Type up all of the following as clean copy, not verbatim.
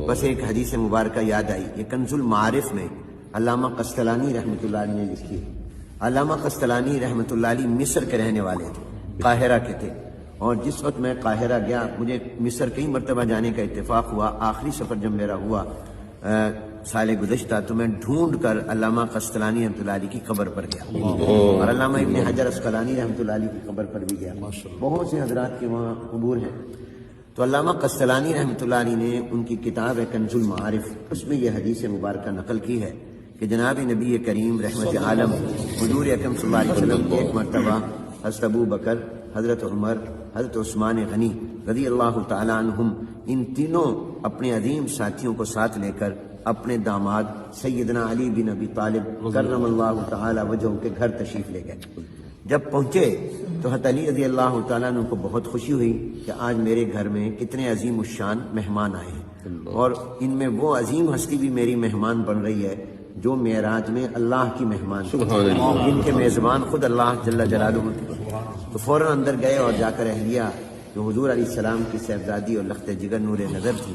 بس ایک حدیث مبارکہ یاد آئی، یہ کنز المعارف میں علامہ قسطلانی رحمۃ اللہ علیہ نے لکھی ہے۔ علامہ قسطلانی رحمۃ اللہ علیہ مصر کے رہنے والے تھے، قاہرہ کے تھے، اور جس وقت میں قاہرہ گیا، مجھے مصر کئی مرتبہ جانے کا اتفاق ہوا، آخری سفر جب میرا ہوا سال گزشتہ، تو میں ڈھونڈ کر علامہ قسطلانی رحمۃ اللہ علیہ کی قبر پر گیا، اور علامہ ابن حجر عسقلانی رحمۃ اللہ علیہ کی قبر پر بھی گیا، بہت سے حضرات کے وہاں قبور ہیں۔ تو علامہ قسطلانی رحمۃ اللہ علیہ نے ان کی کتاب ہے کنز المعارف، اس میں یہ حدیث مبارکہ نقل کی ہے کہ جناب نبی کریم رحمت عالم حضور اکرم صلی اللہ علیہ وسلم ایک مرتبہ حضرت ابو بکر، حضرت عمر، حضرت عثمان غنی رضی اللہ تعالیٰ عنہم، ان تینوں اپنے عظیم ساتھیوں کو ساتھ لے کر اپنے داماد سیدنا علی بن ابی طالب کرم اللہ تعالیٰ وجہہ کے گھر تشریف لے گئے۔ جب پہنچے تو حضرت علی رضی اللہ تعالیٰ عنہ کو بہت خوشی ہوئی کہ آج میرے گھر میں کتنے عظیم الشان مہمان آئے ہیں، اور ان میں وہ عظیم ہستی بھی میری مہمان بن رہی ہے جو معراج میں اللہ کی مہمان، جن کے میزبان خود اللہ جل جلالہ تھے۔ تو فوراً اندر گئے اور جا کر اہلیہ جو حضور علیہ السلام کی صاحبزادی اور لخت جگر نور نظر تھی،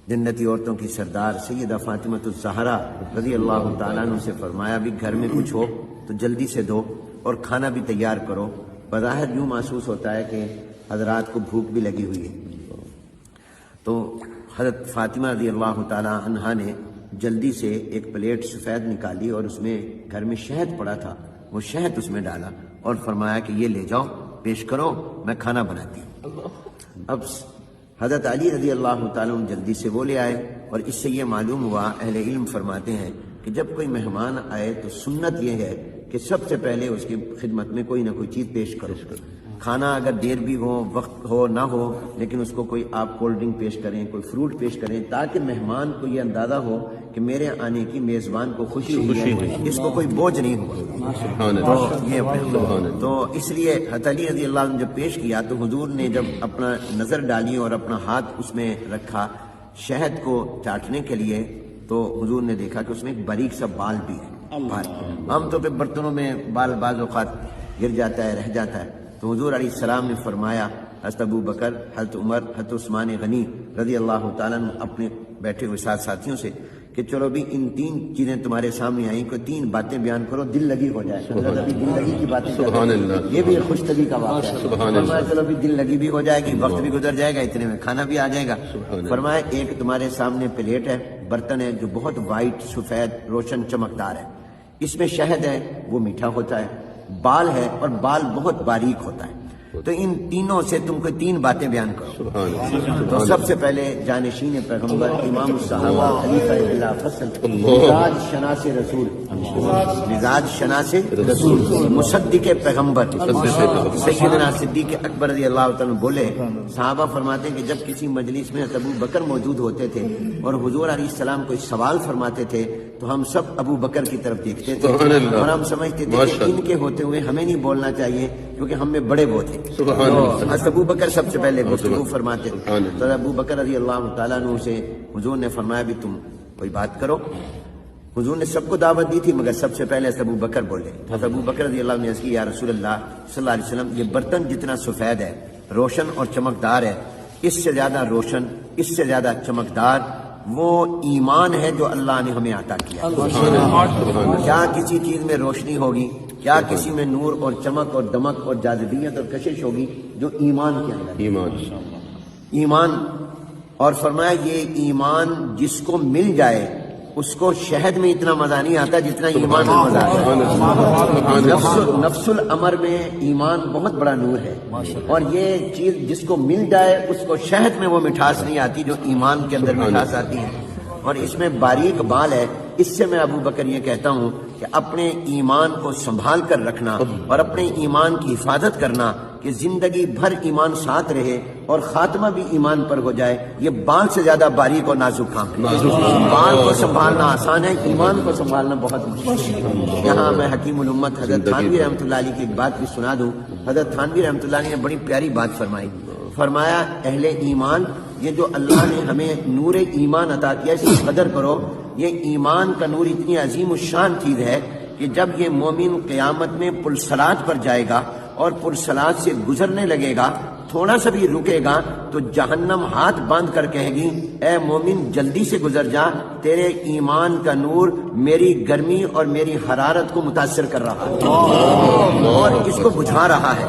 جنتی عورتوں کی سردار سیدہ فاطمۃ الزہرا رضی اللہ تعالیٰ عنہ سے فرمایا بھی گھر میں کچھ ہو تو جلدی سے دو اور کھانا بھی تیار کرو۔ بظاہر یوں محسوس ہوتا ہے کہ حضرات کو بھوک بھی لگی ہوئی ہے۔ تو حضرت فاطمہ رضی اللہ تعالیٰ عنہا نے جلدی سے ایک پلیٹ سفید نکالی اور اس میں گھر میں شہد پڑا تھا، وہ شہد اس میں ڈالا اور فرمایا کہ یہ لے جاؤ، پیش کرو، میں کھانا بناتی ہوں۔ اب حضرت علی رضی اللہ تعالیٰ عنہ جلدی سے وہ لے آئے، اور اس سے یہ معلوم ہوا، اہل علم فرماتے ہیں کہ جب کوئی مہمان آئے تو سنت یہ ہے کہ سب سے پہلے اس کی خدمت میں کوئی نہ کوئی چیز پیش کرو۔ کھانا اگر دیر بھی ہو، وقت ہو نہ ہو، لیکن اس کو کوئی آپ کولڈ ڈرنک پیش کریں، کوئی فروٹ پیش کریں، تاکہ مہمان کو یہ اندازہ ہو کہ میرے آنے کی میزبان کو خوشی ہوئی ہے، اس کو کوئی بوجھ نہیں ہوا۔ تو اس لیے حضرت علی رضی اللہ عنہ جب پیش کیا تو حضور نے جب اپنا نظر ڈالی اور اپنا ہاتھ اس میں رکھا شہد کو چاٹنے کے لیے، تو حضور نے دیکھا کہ اس میں ایک باریک سا بال بھی ہے۔ عام طور پہ برتنوں میں بال بعض اوقات گر جاتا ہے، رہ جاتا ہے، تو حضور علیہ السلام نے فرمایا، حضرت ابو بکر، حضرت عمر، حضرت عثمان غنی رضی اللہ تعالیٰ عنہ اپنے بیٹھے ہوئے ساتھ ساتھیوں سے کہ چلو بھی ان تین چیزیں تمہارے سامنے آئیں، کوئی تین باتیں بیان کرو، دل لگی ہو جائے۔ ابھی دل لگی کی باتیں، یہ بھی خوش طبی کا واقعہ ہے۔ فرمایا چلو بھی دل لگی بھی ہو جائے گی، وقت بھی گزر جائے گا، اتنے میں کھانا بھی آ جائے گا۔ فرمایا ایک تمہارے سامنے پلیٹ ہے، برتن ہے جو بہت وائٹ، سفید، روشن، چمکدار ہے، اس میں شہد ہے، وہ میٹھا ہوتا ہے، بال ہے اور بال بہت باریک ہوتا ہے، تو ان تینوں سے تم کو تین باتیں بیان کرو۔ تو سب سے پہلے جانشین پیغمبر، امام الصحابہ، خلیفہ بلا فصل، مزاج شناس رسول، مزاج شناس رسول، مصدق پیغمبر سیدنا صدیق اکبر رضی اللہ تعالیٰ بولے، صحابہ فرماتے ہیں کہ جب کسی مجلس میں ابو بکر موجود ہوتے تھے اور حضور علیہ السلام کوئی سوال فرماتے تھے تو ہم سب ابو بکر کی طرف دیکھتے تھے اور ہم سمجھتے تھے کہ ان کے ہوتے ہوئے ہمیں نہیں بولنا چاہیے کیونکہ ہم میں بڑے وہ تھے۔ حضرت ابو بکر سب سے پہلے گفتگو فرماتے تھے، تو ابو بکر رضی اللہ تعالیٰ عنہ سے حضور نے فرمایا بھی تم کوئی بات کرو۔ حضور نے سب کو دعوت دی تھی مگر سب سے پہلے حضرت ابو بکر بولے۔ حضرت ابو بکر رضی اللہ عنہ نے عرض کی، یا رسول اللہ صلی اللہ علیہ وسلم، یہ برتن جتنا سفید ہے، روشن اور چمکدار ہے، اس سے زیادہ روشن، اس سے زیادہ چمکدار وہ ایمان ہے جو اللہ نے ہمیں عطا کیا۔ کیا کسی چیز میں روشنی ہوگی، کیا کسی میں نور اور چمک اور دمک اور جاذبیت اور کشش ہوگی جو ایمان کے اندر ایمان۔ اور فرمایا یہ ایمان جس کو مل جائے اس کو شہد میں اتنا مزہ نہیں آتا جتنا ایمان میں مزہ آتا ہے۔ نفس الامر میں ایمان بہت بڑا نور ہے، اور یہ چیز جس کو مل جائے اس کو شہد میں وہ مٹھاس نہیں آتی جو ایمان کے اندر مٹھاس آتی ہے، اور اس میں باریک بال ہے۔ اس سے میں ابو بکر یہ کہتا ہوں کہ اپنے ایمان کو سنبھال کر رکھنا اور اپنے ایمان کی حفاظت کرنا کہ زندگی بھر ایمان ساتھ رہے اور خاتمہ بھی ایمان پر ہو جائے، یہ بال سے زیادہ باریک اور نازک کام ہے۔ بال کو سنبھالنا آسان ہے، ایمان کو سنبھالنا بہت مشکل ہے۔ یہاں میں حکیم الامت حضرت تھانوی رحمۃ اللہ علیہ کی ایک بات بھی سنا دوں۔ حضرت تھانوی رحمۃ اللہ علیہ نے بڑی پیاری بات فرمائی، فرمایا اہل ایمان، یہ جو اللہ نے ہمیں نور ایمان عطا کیا اس کی قدر کرو۔ یہ ایمان کا نور اتنی عظیم الشان چیز ہے کہ جب یہ مومن قیامت میں پرصلات پر جائے گا اور پرصلات سے گزرنے لگے گا تھوڑا سا بھی رکے گا تو جہنم ہاتھ باندھ کر کہے گی اے مومن جلدی سے گزر جا، تیرے ایمان کا نور میری گرمی اور میری حرارت کو متاثر کر رہا ہے اور اس کو بجھا رہا ہے۔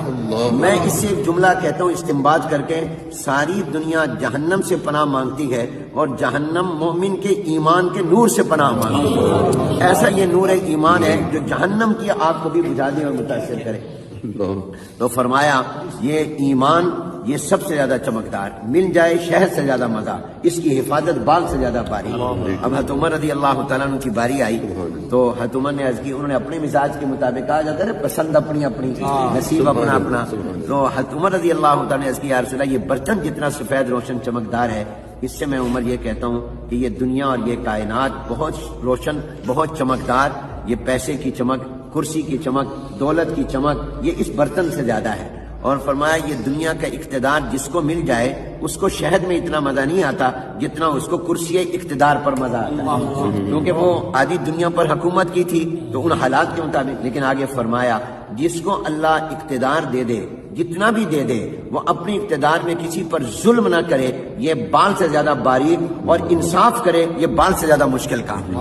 میں اس سے ایک جملہ کہتا ہوں استنباط کر کے، ساری دنیا جہنم سے پناہ مانگتی ہے اور جہنم مومن کے ایمان کے نور سے پناہ مانگتی ہے۔ ایسا یہ نور ایمان ہے جو جہنم کی آگ کو بھی بجھا دے اور متاثر کرے۔ تو فرمایا یہ ایمان یہ سب سے زیادہ چمکدار، مل جائے شہد سے زیادہ مزہ، اس کی حفاظت بال سے زیادہ باری۔ اب حضرت عمر رضی اللہ تعالیٰ عنہ کی باری آئی تو حضرت عمر نے عرض کی، انہوں نے اپنے مزاج کے مطابق، کہا جاتا ہے نا پسند اپنی اپنی، نصیب اپنا اپنا، تو حضرت عمر رضی اللہ تعالیٰ نے عرض کی یا رسول اللہ یہ برتن جتنا سفید روشن چمکدار ہے، اس سے میں عمر یہ کہتا ہوں کہ یہ دنیا اور یہ کائنات بہت روشن، بہت چمکدار، یہ پیسے کی چمک، کرسی کی چمک، دولت کی چمک یہ اس برتن سے زیادہ ہے۔ اور فرمایا یہ دنیا کا اقتدار جس کو مل جائے اس کو شہد میں اتنا مزہ نہیں آتا جتنا اس کو کرسی اقتدار پر مزہ آتا ہے، کیونکہ وہ آدھی دنیا پر حکومت کی تھی تو ان حالات کے مطابق۔ لیکن آگے فرمایا جس کو اللہ اقتدار دے دے، جتنا بھی دے دے، وہ اپنی اقتدار میں کسی پر ظلم نہ کرے، یہ بال سے زیادہ باریک، اور انصاف کرے یہ بال سے زیادہ مشکل کام ہے۔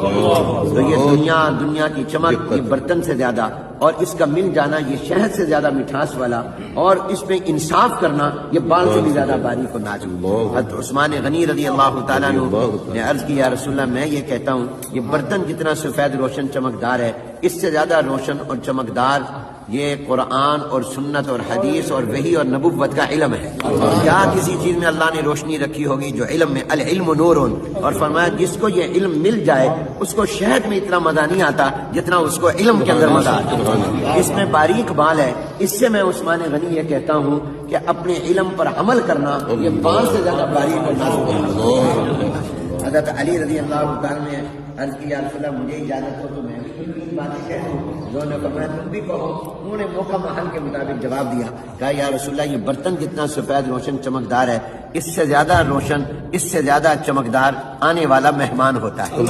تو یہ دنیا کی چمک یہ برتن سے زیادہ، اور اس کا مل جانا یہ شہد سے زیادہ مٹھاس والا، اور اس میں انصاف کرنا یہ بال سے بھی زیادہ باریک اور نازک۔ حضرت عثمان غنی رضی اللہ تعالیٰ عنہ نے عرض کی یا رسول اللہ میں یہ کہتا ہوں یہ برتن جتنا سفید روشن چمکدار ہے، اس سے زیادہ روشن اور چمکدار یہ قرآن اور سنت اور حدیث اور وحی اور نبوت کا علم ہے۔ کیا کسی چیز میں اللہ نے روشنی رکھی ہوگی جو علم میں، العلم نور، اور فرمایا جس کو یہ علم مل جائے اس کو شہد میں اتنا مزہ نہیں آتا جتنا اس کو علم کے اندر مزہ آتا۔ اس میں باریک بال ہے، اس سے میں عثمان غنی یہ کہتا ہوں کہ اپنے علم پر عمل کرنا یہ بال سے زیادہ باریک اور نازک ہے۔ حضرت علی رضی اللہ تعالیٰ نے عرض کی یا رسول اللہ مجھے اجازت ہو تو میں بھی کچھ باتیں کہہ دوں۔ انہوں نے فرمایا تم بھی کہو۔ انہوں نے موقع محل کے مطابق جواب دیا، کہا یا رسول اللہ یہ برتن جتنا سفید روشن چمکدار ہے، اس سے زیادہ روشن، اس سے زیادہ چمکدار آنے والا مہمان ہوتا ہے۔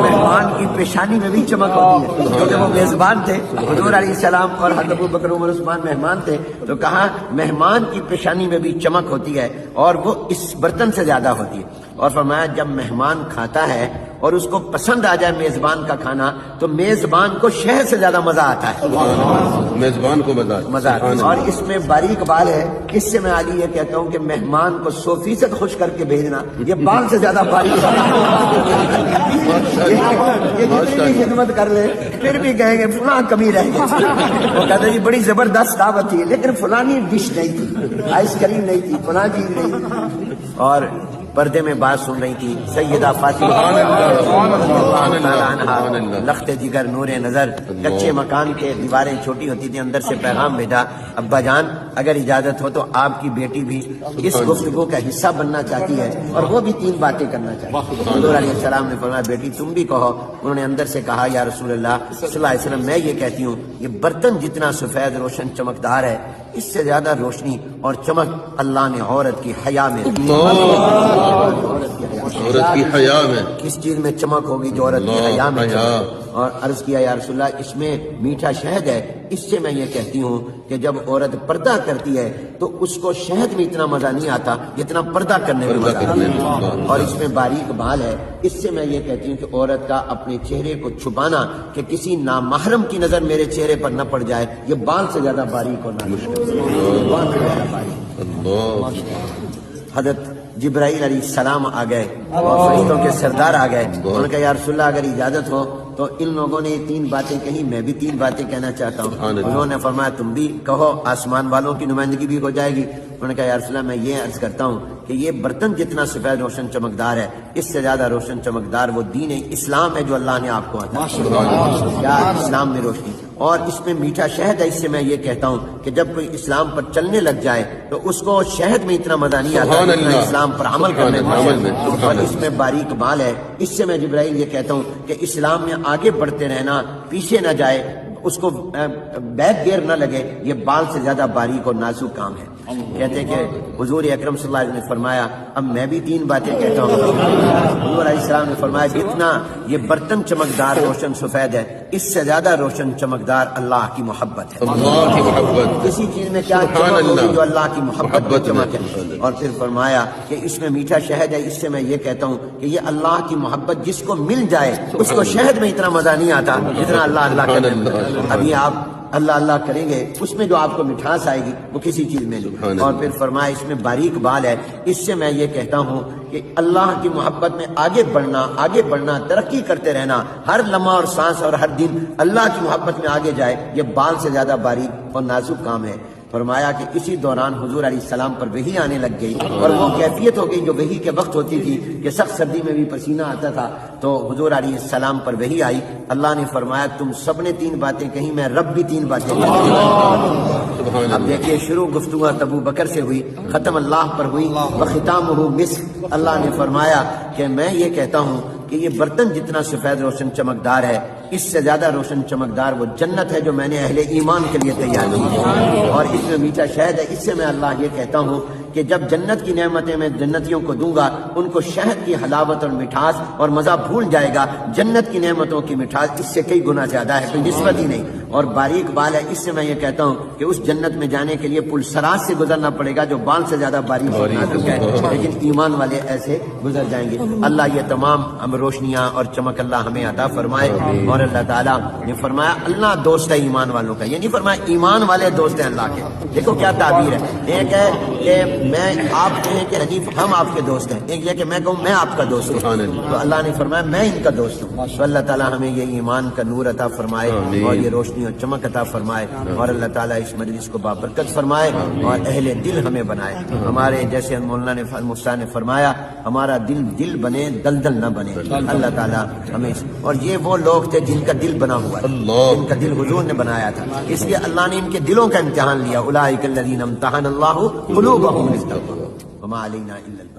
مہمان کی پیشانی میں بھی چمک ہوتی ہے، کیونکہ وہ میزبان تھے، حضور علیہ السلام اور حضرت ابوبکر عمر عثمان مہمان تھے، تو کہا مہمان کی پیشانی میں بھی چمک ہوتی ہے اور وہ اس برتن سے زیادہ ہوتی ہے۔ اور فرمایا جب مہمان کھاتا ہے اور اس کو پسند آ جائے میزبان کا کھانا تو میزبان کو شہد سے زیادہ مزہ آتا ہے، میزبان کو مزہ آتا ہے۔ اور اس میں باریک بال ہے، اس سے میں علی یہ کہتا ہوں کہ مہمان کو 100% خوش کر کے بھیجنا یہ بال سے زیادہ باریک ہے۔ خدمت کر لے پھر بھی کہیں گے فلاں کمی رہ گئی، وہ کہتے جی بڑی زبردست دعوت تھی لیکن فلانی ڈش نہیں تھی، آئس کریم نہیں تھی، فلاں چیز نہیں تھی۔ اور پردے میں بات سن رہی تھی سیدہ فاطمہ لخت جگر نور نظر، کچے مکان کے دیواریں چھوٹی ہوتی تھی، اندر سے پیغام بھیجا ابا جان اگر اجازت ہو تو آپ کی بیٹی بھی اس گفتگو کا حصہ بننا چاہتی ہے اور وہ بھی 3 باتیں کرنا چاہتی ہے۔ حضور علیہ السلام نے فرمایا بیٹی تم بھی کہو۔ انہوں نے اندر سے کہا یا رسول اللہ صلی اللہ علیہ وسلم میں یہ کہتی ہوں یہ برتن جتنا سفید روشن چمکدار ہے اس سے زیادہ روشنی اور چمک اللہ نے عورت کی حیا میں، عورت کی حیا میں، کس چیز میں چمک ہوگی جو عورت کی حیا میں چمک۔ اور عرض کیا یا رسول اللہ اس میں میٹھا شہد ہے، اس سے میں یہ کہتی ہوں کہ جب عورت پردہ کرتی ہے تو اس کو شہد میں اتنا مزہ نہیں آتا جتنا پردہ کرنے میں مزہ آتا ہے۔ اور اس میں باریک بال ہے، اس سے میں یہ کہتی ہوں کہ عورت کا اپنے چہرے کو چھپانا کہ کسی نامحرم کی نظر میرے چہرے پر نہ پڑ جائے یہ بال سے زیادہ باریک اور نازک ہے۔ حضرت جبرائیل علیہ السلام آ گئے اور فرشتوں کے سردار آ گئے، انہوں نے کہا یا رسول اللہ اگر اجازت ہو تو ان لوگوں نے 3 باتیں کہی، میں بھی 3 باتیں کہنا چاہتا ہوں۔ انہوں نے فرمایا تم بھی کہو، آسمان والوں کی نمائندگی بھی ہو جائے گی۔ انہوں نے کہا یا رسول اللہ میں یہ عرض کرتا ہوں کہ یہ برتن جتنا سفید روشن چمکدار ہے اس سے زیادہ روشن چمکدار وہ دین اسلام ہے جو اللہ نے آپ کو عطا کیا، اسلام میں روشنی، اور اس میں میٹھا شہد ہے۔ اس سے میں یہ کہتا ہوں کہ جب کوئی اسلام پر چلنے لگ جائے تو اس کو شہد میں اتنا مزہ نہیں آتا جتنا اسلام پر عمل کرنے میں، اور اس میں باریک بال ہے۔ اس سے میں جبرائیل یہ کہتا ہوں کہ اسلام میں آگے بڑھتے رہنا، پیچھے نہ جائے، اس کو بیک گیئر نہ لگے، یہ بال سے زیادہ باریک اور نازک کام ہے۔ کہتے ہیں کہ حضور اکرم صلی اللہ علیہ وسلم نے فرمایا اب میں بھی 3 باتیں کہتا ہوں۔ حضور علیہ السلام نے فرمایا جتنا یہ برتن چمکدار روشن سفید ہے اس سے زیادہ روشن چمکدار اللہ کی محبت ہے. اللہ کی محبت. کسی چیز میں کیا چمک ہوگی جو اللہ کی محبت میں چمک ہے. اور پھر فرمایا کہ اس میں میٹھا شہد ہے. اس سے میں یہ کہتا ہوں کہ یہ اللہ کی محبت جس کو مل جائے اس کو شہد میں اتنا مزہ نہیں آتا جتنا اللہ اللہ کرنے میں. ابھی آپ اللہ اللہ کریں گے اس میں جو آپ کو مٹھاس آئے گی وہ کسی چیز میں نہیں. اور پھر فرمایا اس میں باریک بال ہے. اس سے میں یہ کہتا ہوں کہ اللہ کی محبت میں آگے بڑھنا ترقی کرتے رہنا, ہر لمحہ اور سانس اور ہر دن اللہ کی محبت میں آگے جائے, یہ بال سے زیادہ باریک اور نازک کام ہے. فرمایا کہ اسی دوران حضور علیہ السلام پر وحی آنے لگ گئی اور وہ کیفیت ہو گئی جو وحی کے وقت ہوتی تھی کہ سخت سردی میں بھی پسینہ آتا تھا. تو حضور علیہ السلام پر وحی آئی. اللہ نے فرمایا تم سب نے 3 باتیں کہیں, میں رب بھی 3 باتیں کہی. اب دیکھیے شروع گفتگو ابو بکر سے ہوئی, ختم اللہ پر ہوئی. وختامہ مسک. اللہ نے فرمایا کہ میں یہ کہتا ہوں کہ یہ برتن جتنا سفید روشن چمکدار ہے اس سے زیادہ روشن چمکدار وہ جنت ہے جو میں نے اہل ایمان کے لیے تیار کی ہے. اور اس میں میٹھا شہد ہے. اس سے میں اللہ یہ کہتا ہوں کہ جب جنت کی نعمتیں میں جنتیوں کو دوں گا ان کو شہد کی حلاوت اور مٹھاس اور مزہ بھول جائے گا. جنت کی نعمتوں کی مٹھاس اس سے کئی گنا زیادہ ہے, کوئی نسبت ہی نہیں. اور باریک بال ہے. اس سے میں یہ کہتا ہوں کہ اس جنت میں جانے کے لیے پل سراج سے گزرنا پڑے گا جو بال سے زیادہ باریک اور نازک ہے, لیکن ایمان والے ایسے گزر جائیں گے. اللہ یہ تمام ہم روشنیاں اور چمک اللہ ہمیں عطا فرمائے. اور اللہ تعالیٰ نے فرمایا اللہ دوست ہے ایمان والوں کا, یہ نہیں فرمایا ایمان والے دوست ہیں اللہ کے. دیکھو کیا تعبیر ہے. ایک ہے کہ میں آپ کہیں کہ حنیف ہم آپ کے دوست ہیں, ایک یہ کہ میں کہوں میں آپ کا دوست ہوں. تو اللہ نے فرمایا میں ان کا دوست ہوں. تو اللہ تعالیٰ ہمیں یہ ایمان کا نور عطا فرمائے اور یہ روشنی اور چمک عطا فرمائے. اور اللہ تعالیٰ اس مجلس کو بابرکت فرمائے اور اہل دل ہمیں بنائے. ہمارے جیسے مولانا نے مفتی نے فرمایا ہمارا دل بنے دلدل نہ بنے. اللہ تعالیٰ ہمیں اور یہ وہ لوگ تھے جن کا دل بنا ہوا ہے, جن کا دل حضور نے بنایا تھا, اس لیے اللہ نے ان کے دلوں کا امتحان لیا. اولئک الذین امتحن اللہ قلوبہم للتقوی وما علینا الا